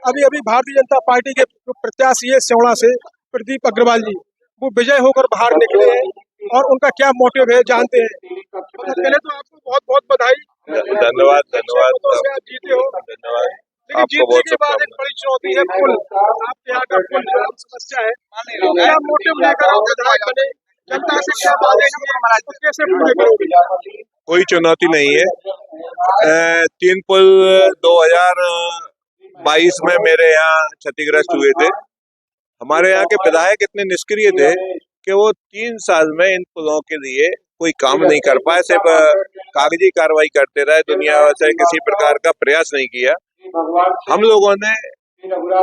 अभी अभी भारतीय जनता पार्टी के जो प्रत्याशी है सिवड़ा से प्रदीप अग्रवाल जी, वो विजय होकर बाहर निकले हैं और उनका क्या मोटिव है जानते हैं। पहले तो आपको बहुत बहुत बधाई। धन्यवाद धन्यवाद से आप जीते हो। धन्यवाद। लेकिन आपको जीतने बहुत के बाद एक बड़ी चुनौती है पुल, आपके यहाँ का पुल जो आम समस्या है, तो क्या मोटिव लेकर आप विधायक बने, जनता से क्या वादे किए, तो कैसे पूरे करोगे? कोई चुनौती नहीं है। 3 पुल 2022 में मेरे यहाँ क्षतिग्रस्त हुए थे। हमारे यहाँ के विधायक इतने निष्क्रिय थे कि वो 3 साल में इन पुलों के लिए कोई काम नहीं कर पाए, सिर्फ कागजी कार्रवाई करते रहे, दुनिया से किसी प्रकार का प्रयास नहीं किया। हम लोगों ने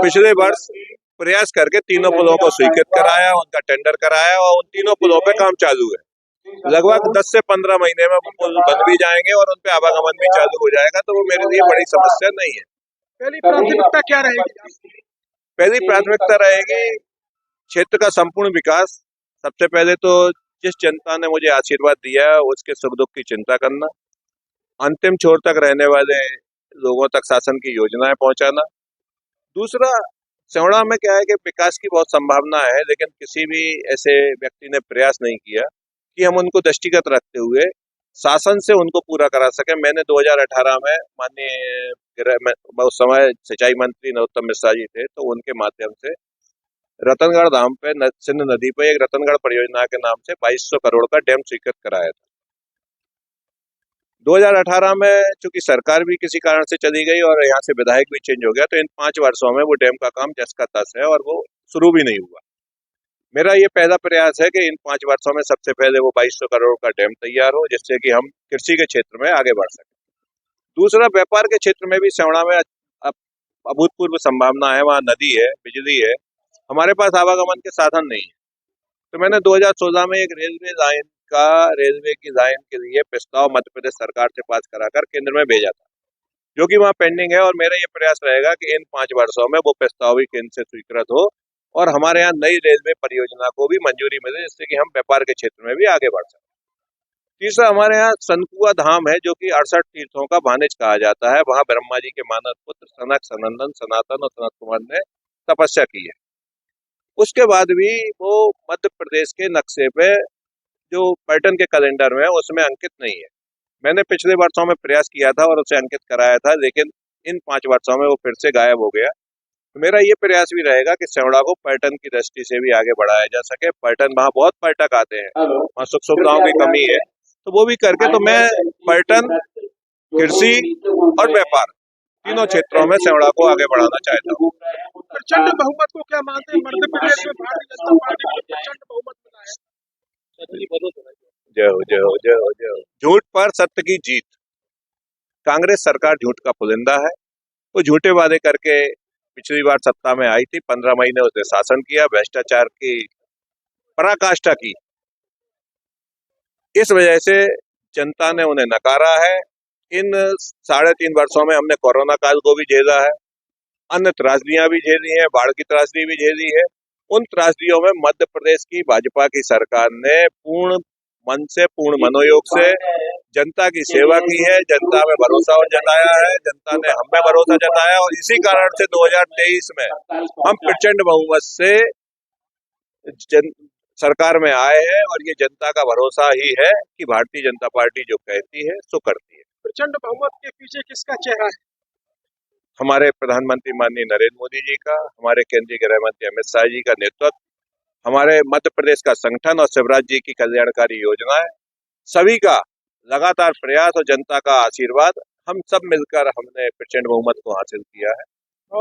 पिछले वर्ष प्रयास करके तीनों पुलों को स्वीकृत कराया, उनका टेंडर कराया और उन तीनों पुलों पे काम चालू है। लगभग 10 से 15 महीने में वो पुल बन भी जाएंगे और उन पे आवागमन भी चालू हो जाएगा, तो वो मेरे लिए बड़ी समस्या नहीं है। पहली प्राथमिकता क्या रहेगी? पहली प्राथमिकता रहेगी क्षेत्र का संपूर्ण विकास। सबसे पहले तो जिस जनता ने मुझे आशीर्वाद दिया है उसके सुख दुख की चिंता करना, अंतिम छोर तक रहने वाले लोगों तक शासन की योजनाएं पहुंचाना। दूसरा, सिवड़ा में क्या है कि विकास की बहुत संभावना है, लेकिन किसी भी ऐसे व्यक्ति ने प्रयास नहीं किया कि हम उनको दृष्टिगत रखते हुए शासन से उनको पूरा करा सके। मैंने 2018 में माननीय उस समय सिंचाई मंत्री नरोत्तम मिश्रा जी थे, तो उनके माध्यम से रतनगढ़ धाम पे सिंध नदी पे एक रतनगढ़ परियोजना के नाम से 2200 करोड़ का डैम स्वीकृत कराया था। 2018 में चूंकि सरकार भी किसी कारण से चली गई और यहाँ से विधायक भी चेंज हो गया, तो इन 5 वर्षों में वो डैम का काम जस का तस है और वो शुरू भी नहीं हुआ। मेरा ये पहला प्रयास है कि इन 5 वर्षों में सबसे पहले वो 2200 करोड़ का डैम तैयार हो, जिससे कि हम कृषि के क्षेत्र में आगे बढ़ सकें। दूसरा, व्यापार के क्षेत्र में भी सिवड़ा में अभूतपूर्व संभावना है। वहाँ नदी है, बिजली है, हमारे पास आवागमन के साधन नहीं है। तो मैंने 2016 में एक रेलवे की लाइन के लिए प्रस्ताव मध्य प्रदेश सरकार से पास कराकर केंद्र में भेजा था, जो कि वहाँ पेंडिंग है। और मेरा ये प्रयास रहेगा कि इन 5 वर्षों में वो प्रस्ताव भी केंद्र से स्वीकृत हो और हमारे यहाँ नई रेलवे परियोजना को भी मंजूरी मिले, जिससे कि हम व्यापार के क्षेत्र में भी आगे बढ़ सकें। तीसरा, हमारे यहाँ सनकुआ धाम है, जो कि 68 तीर्थों का भानिज कहा जाता है। वहाँ ब्रह्मा जी के मानस पुत्र सनक, सनंदन, सनातन और सनत कुमार ने तपस्या की है। उसके बाद भी वो मध्य प्रदेश के नक्शे पे जो पर्यटन के कैलेंडर में है उसमें अंकित नहीं है। मैंने पिछले वर्षों में प्रयास किया था और उसे अंकित कराया था, लेकिन इन 5 वर्षों में वो फिर से गायब हो गया। तो मेरा ये प्रयास भी रहेगा कि सिवड़ा को पर्यटन की दृष्टि से भी आगे बढ़ाया जा सके। पर्यटन, वहाँ बहुत पर्यटक आते हैं, वहाँ सुख सुविधाओं की कमी है, तो वो भी करके तो मैं पर्यटन, कृषि और व्यापार तीनों क्षेत्रों में सिवड़ा को आगे बढ़ाना चाहता हूँ। प्रचंड बहुमत को क्या मानते हैं? मध्य प्रदेश में भारतीय जनता पार्टी को प्रचंड बहुमत मिला है। जय हो जय हो जय हो जय हो। झूठ पर सत्य की जीत। कांग्रेस सरकार झूठ का पुलिंदा है। वो झूठे वादे करके पिछली बार सत्ता में आई थी, 15 महीने उसने शासन किया, भ्रष्टाचार की पराकाष्ठा की। इस वजह से जनता ने उन्हें नकारा है। इन 3.5 वर्षों में हमने कोरोना काल को भी झेला है, अन्य त्रासदियां भी झेली हैं, बाढ़ की त्रासदी भी झेली है। उन त्रासदियों में मध्य प्रदेश की भाजपा की सरकार ने पूर्ण मन से, पूर्ण मनोयोग से जनता की सेवा की है, जनता में भरोसा जताया है, जनता ने हम में भरोसा जताया और इसी कारण से 2023 में हम प्रचंड बहुमत से सरकार में आए हैं और ये जनता का भरोसा ही है कि भारतीय जनता पार्टी जो कहती है सो करती है। प्रचंड बहुमत के पीछे किसका चेहरा है? हमारे प्रधानमंत्री माननीय नरेंद्र मोदी जी का, हमारे केंद्रीय गृह मंत्री अमित शाह जी का नेतृत्व, हमारे मध्य प्रदेश का संगठन और शिवराज जी की कल्याणकारी योजनाएं, सभी का लगातार प्रयास और जनता का आशीर्वाद, हम सब मिलकर हमने प्रचंड बहुमत को हासिल किया है।